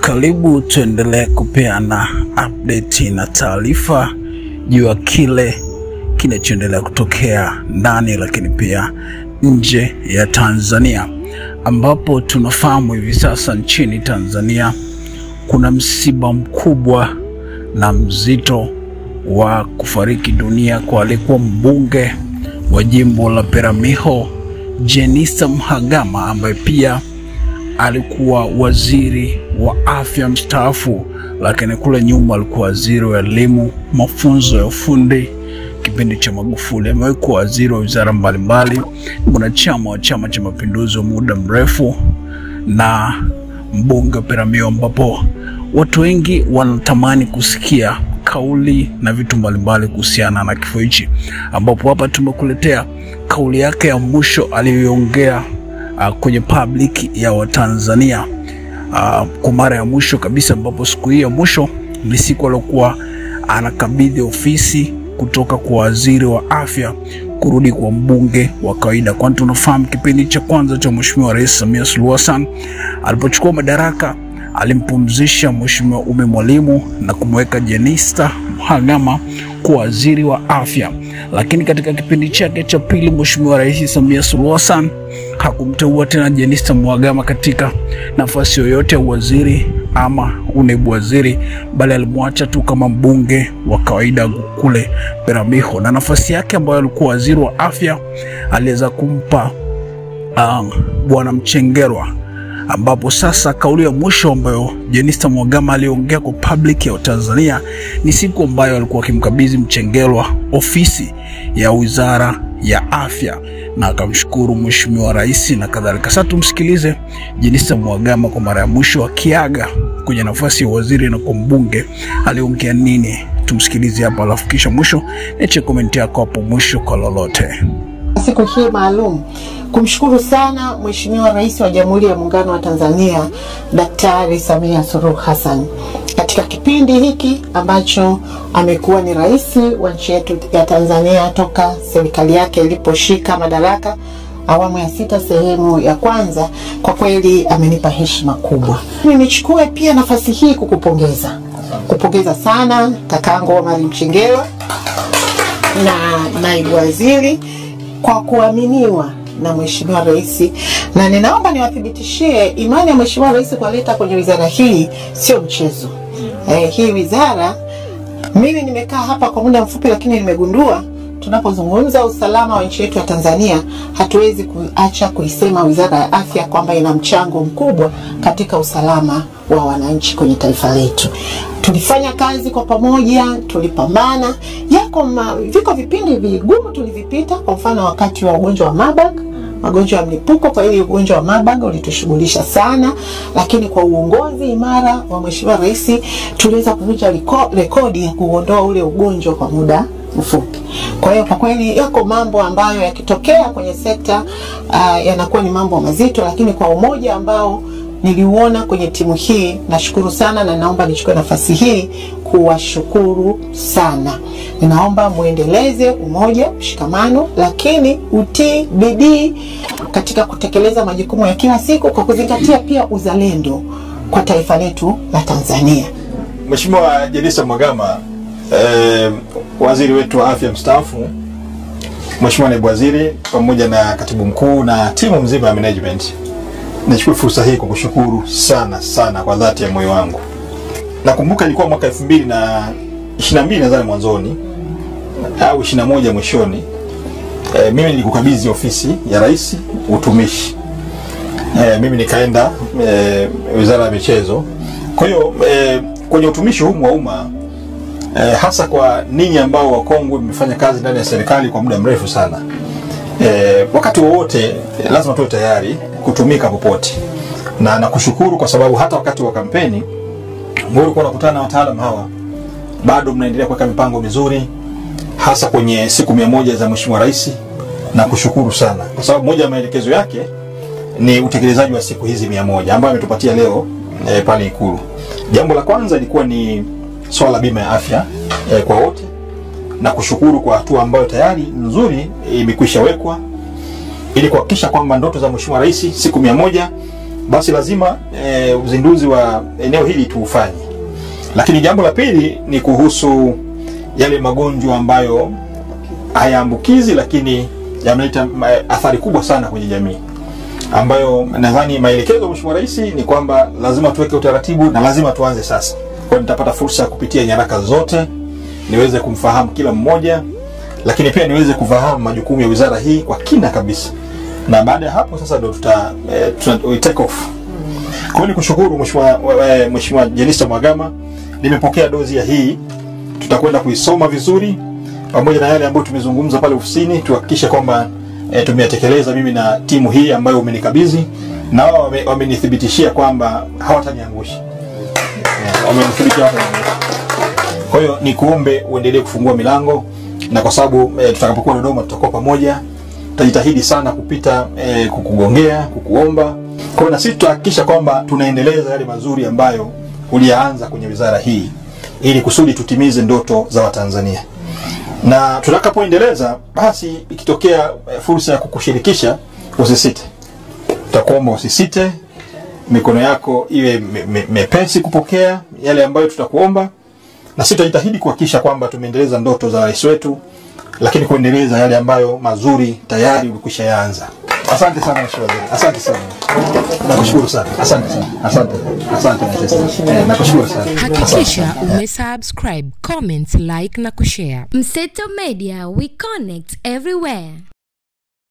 Karibu tuendelee kupeana update na taarifa juu ya kile kinachoendelea kutokea ndani lakini pia nje ya Tanzania, ambapo tunafahamu hivi sasa nchini Tanzania kuna msiba mkubwa na mzito wa kufariki dunia kwa aliyekuwa mbunge wa jimbo la Peramiho Jenista Mhagama, ambaye pia alikuwa waziri wa afya mstaafu, lakini kule nyuma alikuwa waziri wa elimu, mafunzo ya ufundi kipindi cha Magufuli. Amekuwa waziri wa wizara mbalimbali, mwanachama wa Chama cha Mapinduzi wa muda mrefu na mbunge wa Peramiho, ambapo watu wengi wanatamani kusikia kauli na vitu mbalimbali kuhusiana na kifo hichi, ambapo hapa tumekuletea kauli yake ya mwisho aliyoongea kwenye public ya Watanzania kwa mara ya mwisho kabisa, ambapo siku hii ya mwisho ni siku aliyokuwa anakabidhi ofisi kutoka kwa waziri wa afya kurudi kwa mbunge wa kawaida. Kwani tunafahamu kipindi cha kwanza cha Mheshimiwa Rais Samia Suluhu Hassan alipochukua madaraka alimpumzisha Mheshimiwa Ummy Mwalimu na kumweka Jenista Mhagama kuwa waziri wa afya, lakini katika kipindi chake cha pili Mheshimiwa Rais Samia Suluhu Hassan hakumteua tena Jenista Mhagama katika nafasi yoyote ya waziri ama unaibu waziri, bali alimwacha tu kama mbunge wa kawaida kule Peramiho, na nafasi yake ambayo alikuwa waziri wa afya aliweza kumpa Bwana Mchengerwa, ambapo sasa kauli ya mwisho ambayo Jenista Mhagama aliongea kwa public ya Tanzania ni siku ambayo alikuwa akimkabidhi Mchengerwa ofisi ya wizara ya afya na akamshukuru Mheshimiwa Rais na kadhalika. Sasa tumsikilize Jenista Mhagama kwa mara ya mwisho akiaga kwenye nafasi ya waziri na kwa mbunge aliongea nini. Tumsikilize hapa, alafu kisha mwisho niache comment yako hapo mwisho kwa lolote. Siku hii maalum kumshukuru sana Mheshimiwa Rais wa Jamhuri ya Muungano wa Tanzania Daktari Samia Suluhu Hassan katika kipindi hiki ambacho amekuwa ni rais wa nchi yetu ya Tanzania toka serikali yake iliposhika madaraka awamu ya 6 sehemu ya kwanza. Kwa kweli amenipa heshima kubwa. Nichukue pia nafasi hii kupongeza sana kakangu Omar Mchengerwa na naibu waziri kwa kuaminiwa na Mheshimiwa Rais, na ninaomba niwathibitishie imani ya Mheshimiwa Rais kuleta kwenye wizara hii sio mchezo. Hii wizara, mimi nimekaa hapa kwa muda mfupi, lakini nimegundua tunapozungumza usalama wa nchi yetu ya Tanzania hatuwezi kuacha kuisema wizara ya afya kwamba ina mchango mkubwa katika usalama wa wananchi kwenye taifa letu. Tulifanya kazi kwa pamoja, tulipambana. Viko vipindi vigumu tulivipita, kwa mfano wakati wa ugonjwa wa Marburg, magonjwa ya mlipuko. Kwa hiyo ugonjwa wa Marburg ulitushughulisha sana, lakini kwa uongozi imara wa Mheshimiwa Rais tuliweza kuvunja rekodi ya kuondoa ule ugonjwa kwa muda mfupi. Kwa hiyo kwa kweli yako mambo ambayo yakitokea kwenye sekta yanakuwa ni mambo mazito, lakini kwa umoja ambao niliuona kwenye timu hii, nashukuru sana, na naomba nichukue nafasi hii kuwashukuru sana. Ninaomba muendeleze umoja, mshikamano, lakini utii, bidii katika kutekeleza majukumu ya kila siku kwa kuzingatia pia uzalendo kwa taifa letu la Tanzania. Mheshimiwa Jenista Mhagama, waziri wetu wa afya mstaafu, Mheshimiwa naibu waziri pamoja na katibu mkuu na timu mzima ya management, nichukue fursa hii kukushukuru sana kwa dhati ya moyo wangu. Nakumbuka ilikuwa mwaka 2022 nadhani mwanzoni au 21 mwishoni, mimi nilikukabidhi ofisi ya rais utumishi. Mimi nikaenda wizara ya michezo. Kwa hiyo kwenye utumishi huu wa umma, hasa kwa ninyi ambao wakongwe mmefanya kazi ndani ya serikali kwa muda mrefu sana, wakati wowote lazima tuwe tayari kutumika popote. Na nakushukuru kwa sababu hata wakati wa kampeni mlikuwa mnakutana na wataalamu hawa, bado mnaendelea kuweka mipango mizuri, hasa kwenye siku 100 za Mheshimiwa Rais. Nakushukuru sana kwa sababu moja ya maelekezo yake ni utekelezaji wa siku hizi 100 ambayo ametupatia leo pale Ikulu. Jambo la kwanza lilikuwa ni swala la bima ya afya kwa wote, na kushukuru kwa hatua ambayo tayari nzuri imekwisha wekwa ili kuhakikisha kwamba ndoto za Mheshimiwa Rais siku 100 basi lazima uzinduzi wa eneo hili tuufanye. Lakini jambo la pili ni kuhusu yale magonjwa ambayo hayaambukizi lakini yameleta athari kubwa sana kwenye jamii, ambayo nadhani maelekezo ya Mheshimiwa Rais ni kwamba lazima tuweke utaratibu na lazima tuanze sasa. Kwa nitapata fursa ya kupitia nyaraka zote niweze kumfahamu kila mmoja, lakini pia niweze kufahamu majukumu ya wizara hii kwa kina kabisa. Na baada ya hapo sasa ndio tuta take off. Kwa hiyo nikushukuru Mheshimiwa Jenista Mhagama, nimepokea dozi ya hii. Tutakwenda kuisoma vizuri pamoja na yale ambayo tumezungumza pale ofisini, tuhakikishe kwamba tumeyatekeleza mimi na timu hii ambayo umenikabidhi, na wao wamenithibitishia kwamba hawataniangusha. Wamenithibitishia. Kwa hiyo nikuombe uendelee kufungua milango, na kwa sababu tutakapokuwa Dodoma tutakuwa pamoja, tutajitahidi sana kupita kukugongea, kukuomba. Kwa hiyo na sisi tutahakikisha kwamba tunaendeleza yale mazuri ambayo ulianza kwenye wizara hii ili kusudi tutimize ndoto za Watanzania. Na tutakapoendeleza basi ikitokea fursa ya kukushirikisha usisite. Tutakuomba usisite, mikono yako iwe mepesi kupokea yale ambayo tutakuomba, na sisi tutajitahidi kuhakikisha kwamba tumeendeleza ndoto za rais wetu, lakini kuendeleza yale ambayo mazuri tayari umekwisha yaanza. Asante sana Mheshimiwa Waziri. Asante sana. Nakushukuru sana. Asante sana. Asante. Asante Mheshimiwa. Nakushukuru sana. Hakikisha umesubscribe, comment, like na kushare. Mseto Media, we connect everywhere.